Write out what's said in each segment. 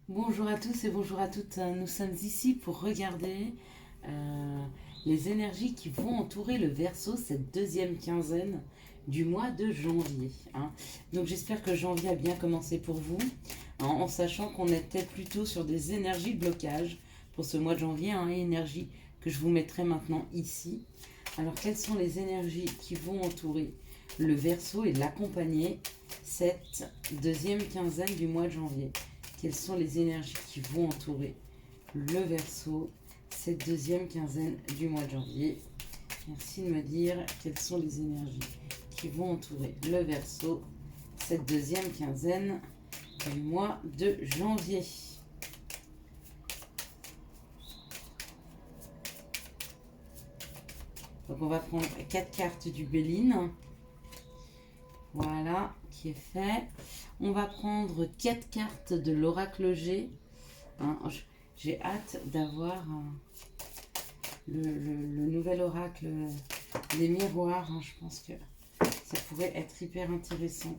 Bonjour à tous et bonjour à toutes. Nous sommes ici pour regarder euh, les énergies qui vont entourer le Verseau cette deuxième quinzaine du mois de janvier, hein. Donc j'espère que janvier a bien commencé pour vous, hein, en sachant qu'on était plutôt sur des énergies de blocage pour ce mois de janvier, hein, énergie que je vous mettrai maintenant ici. Alors quelles sont les énergies qui vont entourer le Verseau et l'accompagner cette deuxième quinzaine du mois de janvier? Quelles sont les énergies qui vont entourer le Verseau cette deuxième quinzaine du mois de janvier? Merci de me dire quelles sont les énergies qui vont entourer le Verseau cette deuxième quinzaine du mois de janvier. Donc on va prendre 4 cartes du Béline. Voilà, qui est fait. On va prendre 4 cartes de l'oracle G. Hein, j'ai hâte d'avoir le nouvel oracle des miroirs, hein. Je pense que ça pourrait être hyper intéressant.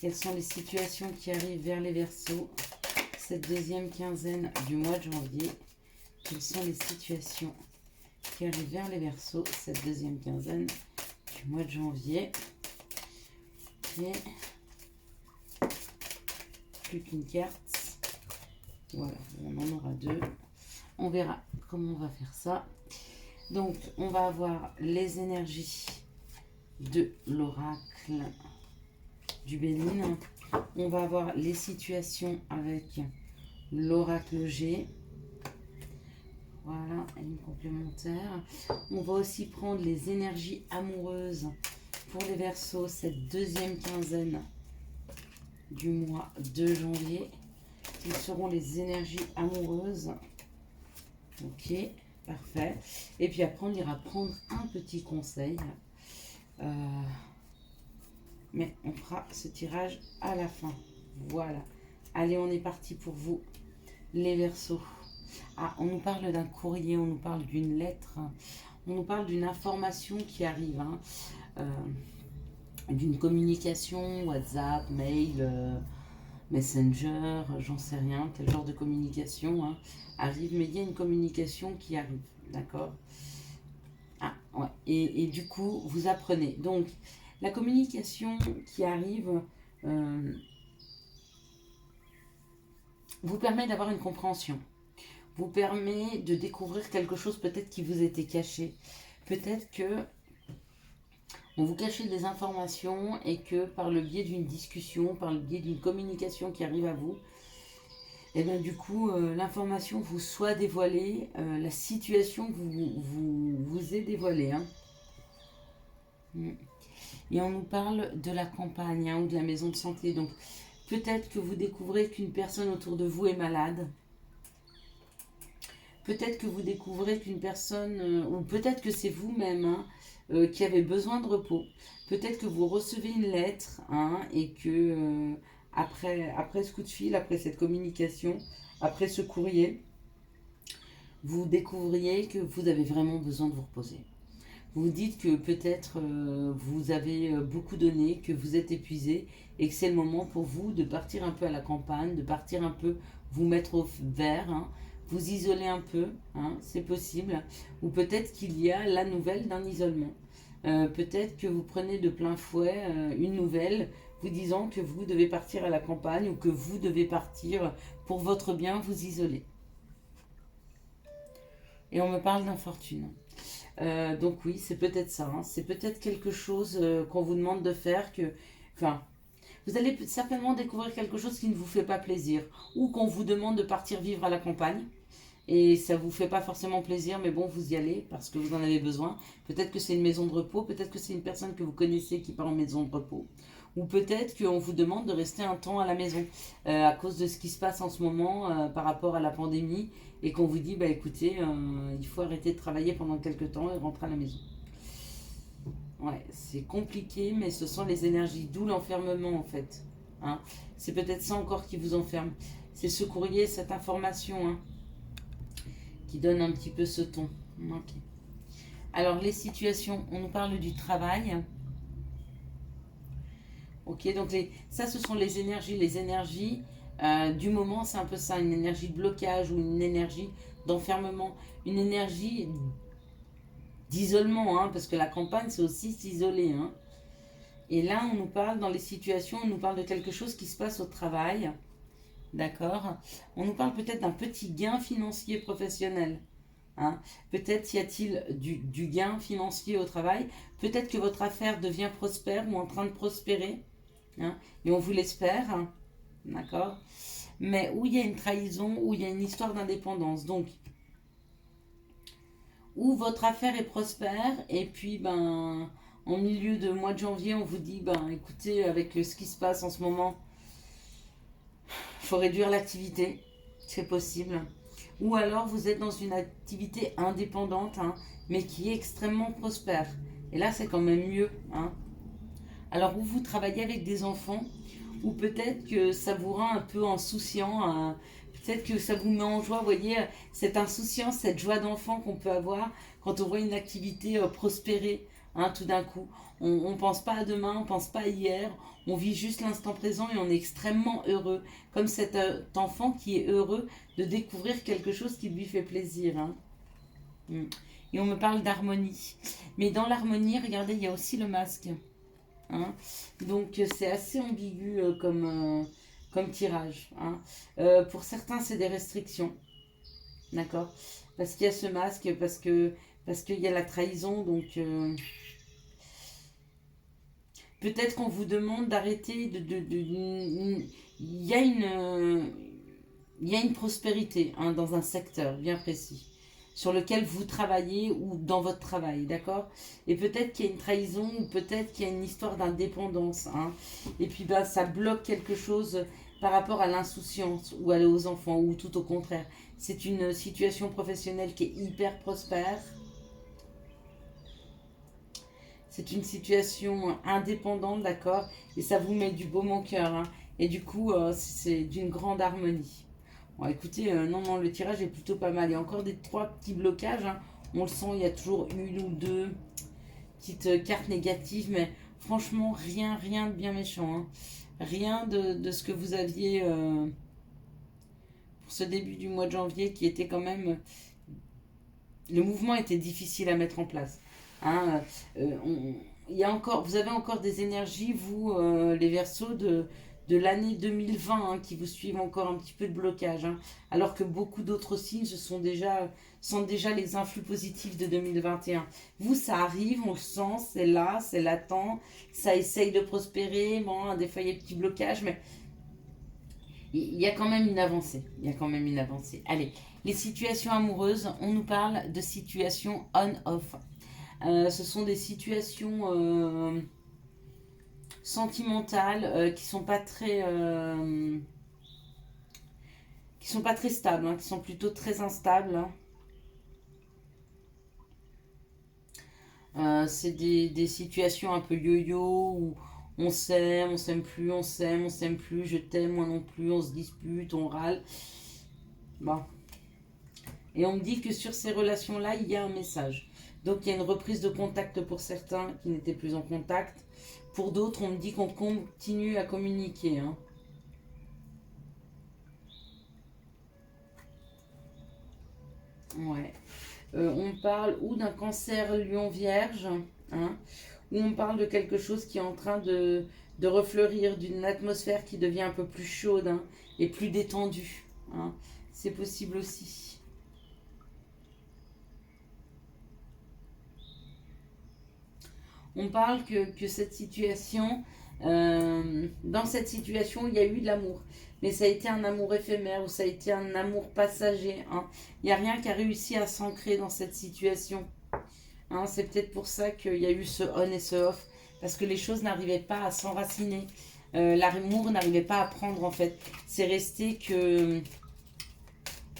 Quelles sont les situations qui arrivent vers les Verseaux cette deuxième quinzaine du mois de janvier? Quelles sont les situations qui arrivent vers les Verseaux cette deuxième quinzaine du mois de janvier? Ok. Plus qu'une carte. Voilà, on en aura 2. On verra comment on va faire ça. Donc, on va avoir les énergies de l'oracle du Béline. On va avoir les situations avec l'oracle G. Voilà, une complémentaire. On va aussi prendre les énergies amoureuses pour les Verseaux cette deuxième quinzaine du mois de janvier. Quelles seront les énergies amoureuses? Ok, parfait. Et puis après, on ira prendre un petit conseil. Mais on fera ce tirage à la fin. Voilà. Allez, on est parti pour vous, les Verseaux. Ah, on nous parle d'un courrier, on nous parle d'une lettre, on nous parle d'une information qui arrive, hein. D'une communication, WhatsApp, mail, Messenger, j'en sais rien, quel genre de communication, hein, arrive, mais il y a une communication qui arrive, d'accord? Ah, ouais. Et du coup, vous apprenez. Donc, la communication qui arrive euh, vous permet d'avoir une compréhension, vous permet de découvrir quelque chose peut-être qui vous était caché. Peut-être que on vous cachait des informations et que par le biais d'une discussion, par le biais d'une communication qui arrive à vous, et bien du coup, l'information vous soit dévoilée, la situation vous est dévoilée, hein. Mm. Et on nous parle de la campagne, hein, ou de la maison de santé. Donc peut-être que vous découvrez qu'une personne autour de vous est malade. Peut-être que vous découvrez qu'une personne, ou peut-être que c'est vous-même, hein, qui avez besoin de repos. Peut-être que vous recevez une lettre, hein, et que après ce coup de fil, après cette communication, après ce courrier, vous découvriez que vous avez vraiment besoin de vous reposer. Vous dites que peut-être vous avez beaucoup donné, que vous êtes épuisé et que c'est le moment pour vous de partir un peu à la campagne, de partir un peu vous mettre au vert, hein, vous isoler un peu, hein, c'est possible. Ou peut-être qu'il y a la nouvelle d'un isolement. Peut-être que vous prenez de plein fouet une nouvelle vous disant que vous devez partir à la campagne ou que vous devez partir pour votre bien vous isoler. Et on me parle d'infortune. Donc oui, c'est peut-être ça, hein. C'est peut-être quelque chose qu'on vous demande de faire que... Enfin, vous allez certainement découvrir quelque chose qui ne vous fait pas plaisir. Ou qu'on vous demande de partir vivre à la campagne. Et ça ne vous fait pas forcément plaisir, mais bon, vous y allez parce que vous en avez besoin. Peut-être que c'est une maison de repos, peut-être que c'est une personne que vous connaissez qui part en maison de repos. Ou peut-être qu'on vous demande de rester un temps à la maison à cause de ce qui se passe en ce moment par rapport à la pandémie et qu'on vous dit, bah écoutez, il faut arrêter de travailler pendant quelques temps et rentrer à la maison. Ouais, c'est compliqué, mais ce sont les énergies, d'où l'enfermement en fait, hein. C'est peut-être ça encore qui vous enferme. C'est ce courrier, cette information, hein, qui donne un petit peu ce ton. Ok. Alors les situations, on nous parle du travail. Ok, donc ça ce sont les énergies. Les énergies Du moment, c'est un peu ça, une énergie de blocage ou une énergie d'enfermement, une énergie d'isolement, hein, parce que la campagne, c'est aussi s'isoler. Hein. Et là, on nous parle, dans les situations, on nous parle de quelque chose qui se passe au travail, d'accord. On nous parle peut-être d'un petit gain financier professionnel. Hein. Peut-être y a-t-il du gain financier au travail. Peut-être que votre affaire devient prospère ou en train de prospérer. Hein, et on vous l'espère. Hein, d'accord. Mais où il y a une trahison, où il y a une histoire d'indépendance. Donc, où votre affaire est prospère, et puis, ben, en milieu de mois de janvier, on vous dit, ben, écoutez, avec ce qui se passe en ce moment, il faut réduire l'activité. C'est possible. Ou alors vous êtes dans une activité indépendante, hein, mais qui est extrêmement prospère. Et là, c'est quand même mieux. Hein. Alors, où vous travaillez avec des enfants, ou peut-être que ça vous rend un peu insouciant, hein, peut-être que ça vous met en joie, vous voyez, cette insouciance, cette joie d'enfant qu'on peut avoir quand on voit une activité prospérer, hein, tout d'un coup. On ne pense pas à demain, on ne pense pas à hier, on vit juste l'instant présent et on est extrêmement heureux, comme cet enfant qui est heureux de découvrir quelque chose qui lui fait plaisir. Hein. Mm. Et on me parle d'harmonie. Mais dans l'harmonie, regardez, il y a aussi le masque. Hein. Donc c'est assez ambigu comme tirage. Hein. Pour certains, c'est des restrictions. D'accord. Parce qu'il y a ce masque, parce qu'il y a la trahison. Donc peut-être qu'on vous demande d'arrêter il y a il y a une prospérité, hein, dans un secteur bien précis sur lequel vous travaillez ou dans votre travail, d'accord. Et peut-être qu'il y a une trahison ou peut-être qu'il y a une histoire d'indépendance. Hein. Et puis bah, ça bloque quelque chose par rapport à l'insouciance ou aux enfants ou tout au contraire. C'est une situation professionnelle qui est hyper prospère. C'est une situation indépendante, d'accord. Et ça vous met du baume au cœur. Hein. Et du coup, c'est d'une grande harmonie. Bon, écoutez, non, le tirage est plutôt pas mal. Il y a encore des trois petits blocages. Hein. On le sent, il y a toujours une ou deux petites cartes négatives, mais franchement, rien de bien méchant. Hein. Rien de ce que vous aviez pour ce début du mois de janvier qui était quand même. Le mouvement était difficile à mettre en place. Hein. Il y a encore, vous avez encore des énergies, vous, les Verseaux, de l'année 2020, hein, qui vous suivent encore un petit peu de blocage. Hein, alors que beaucoup d'autres signes sentent déjà les influx positifs de 2021. Vous, ça arrive, on le sent, c'est là, c'est latent, ça essaye de prospérer. Bon, hein, des fois, il y a des petits blocages, mais il y a quand même une avancée. Il y a quand même une avancée. Allez, les situations amoureuses, on nous parle de situations on-off. Ce sont des situations sentimentales qui sont pas très stables, hein, qui sont plutôt très instables. Hein. C'est des situations un peu yo-yo où on s'aime plus, on s'aime plus, je t'aime, moi non plus, on se dispute, on râle. Bon. Et on me dit que sur ces relations-là, il y a un message. Donc il y a une reprise de contact pour certains qui n'étaient plus en contact. Pour d'autres, on me dit qu'on continue à communiquer. Hein. Ouais. On parle ou d'un cancer lion vierge, hein, ou on parle de quelque chose qui est en train de refleurir, d'une atmosphère qui devient un peu plus chaude, hein, et plus détendue. Hein. C'est possible aussi. On parle que cette situation, dans cette situation, il y a eu de l'amour. Mais ça a été un amour éphémère ou ça a été un amour passager. Hein. Il n'y a rien qui a réussi à s'ancrer dans cette situation. Hein. C'est peut-être pour ça qu'il y a eu ce on et ce off. Parce que les choses n'arrivaient pas à s'enraciner. L'amour n'arrivait pas à prendre en fait. C'est resté que...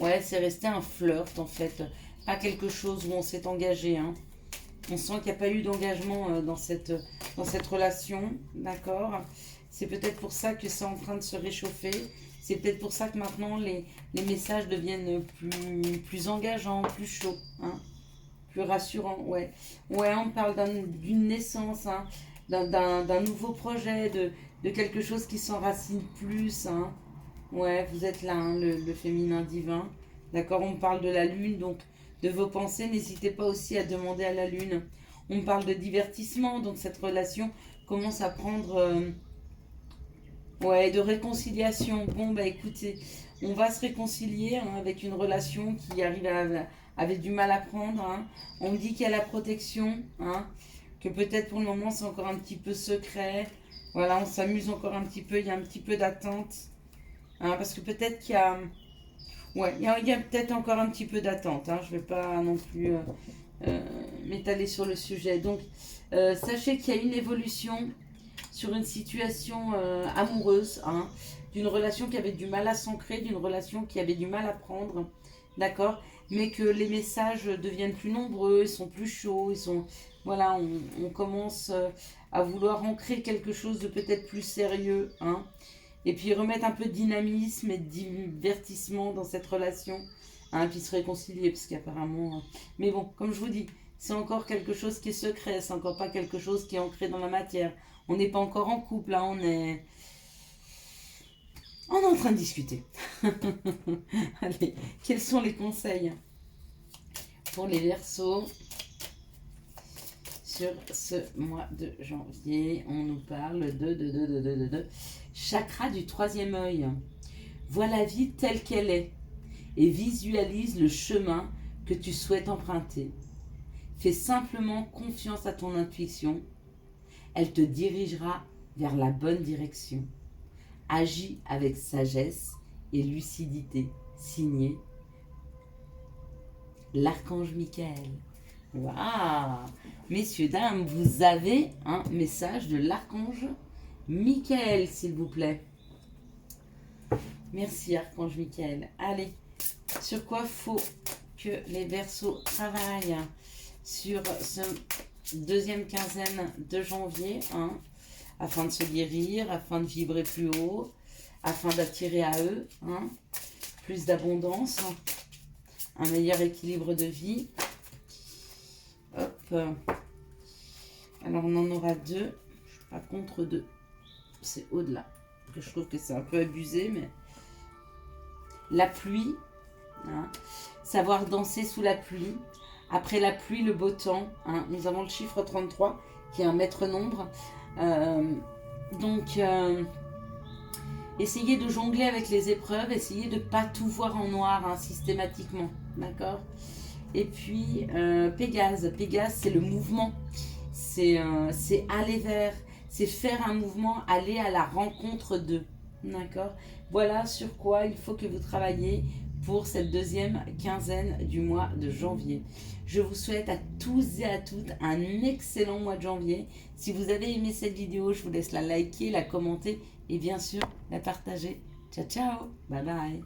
Ouais, c'est resté un flirt en fait. Pas quelque chose où on s'est engagé. Hein. On sent qu'il n'y a pas eu d'engagement dans cette relation, d'accord. C'est peut-être pour ça que c'est en train de se réchauffer. C'est peut-être pour ça que maintenant les messages deviennent plus engageants, plus chauds, hein, plus rassurants. Ouais, ouais, on parle d'une naissance, hein, d'un nouveau projet, de quelque chose qui s'enracine plus. Hein. Ouais, vous êtes là, hein, le féminin divin. D'accord, on parle de la lune, donc de vos pensées. N'hésitez pas aussi à demander à la lune. On parle de divertissement, donc cette relation commence à prendre... ouais, de réconciliation. Bon, bah écoutez, on va se réconcilier hein, avec une relation qui arrive avec du mal à prendre. Hein. On me dit qu'il y a la protection, hein, que peut-être pour le moment c'est encore un petit peu secret. Voilà, on s'amuse encore un petit peu, il y a un petit peu d'attente. Hein, parce que peut-être qu'il y a... Ouais, il y a peut-être encore un petit peu d'attente. Hein, je ne vais pas non plus euh, m'étaler sur le sujet. Donc, sachez qu'il y a une évolution sur une situation amoureuse, hein, d'une relation qui avait du mal à s'ancrer, d'une relation qui avait du mal à prendre, d'accord, mais que les messages deviennent plus nombreux, ils sont plus chauds, ils sont, voilà, on commence à vouloir ancrer quelque chose de peut-être plus sérieux, hein, et puis remettre un peu de dynamisme et de divertissement dans cette relation, hein, puis se réconcilier, parce qu'apparemment, mais bon, comme je vous dis, c'est encore quelque chose qui est secret, c'est encore pas quelque chose qui est ancré dans la matière. On n'est pas encore en couple, là, on est en train de discuter. Allez, quels sont les conseils pour les Verseaux sur ce mois de janvier? On nous parle de chakra du troisième œil. Vois la vie telle qu'elle est et visualise le chemin que tu souhaites emprunter. Fais simplement confiance à ton intuition. Elle te dirigera vers la bonne direction. Agis avec sagesse et lucidité. Signé l'archange Michael. Waouh! Messieurs, dames, vous avez un message de l'archange Michael, s'il vous plaît. Merci, archange Michael. Allez, sur quoi faut que les Verseaux travaillent sur ce deuxième quinzaine de janvier, hein, afin de se guérir, afin de vibrer plus haut, afin d'attirer à eux hein, plus d'abondance, un meilleur équilibre de vie. Hop. Alors on en aura deux. Je ne suis pas contre deux. C'est au-delà. Je trouve que c'est un peu abusé, mais la pluie, hein, savoir danser sous la pluie. Après la pluie, le beau temps. Hein, nous avons le chiffre 33 qui est un maître nombre. Donc, essayez de jongler avec les épreuves, essayez de ne pas tout voir en noir hein, systématiquement, d'accord. Et puis, Pégase, c'est le mouvement, c'est aller vers, c'est faire un mouvement, aller à la rencontre d'eux, d'accord. Voilà sur quoi il faut que vous travaillez pour cette deuxième quinzaine du mois de janvier. Je vous souhaite à tous et à toutes un excellent mois de janvier. Si vous avez aimé cette vidéo, je vous laisse la liker, la commenter et bien sûr la partager. Ciao, ciao, bye bye.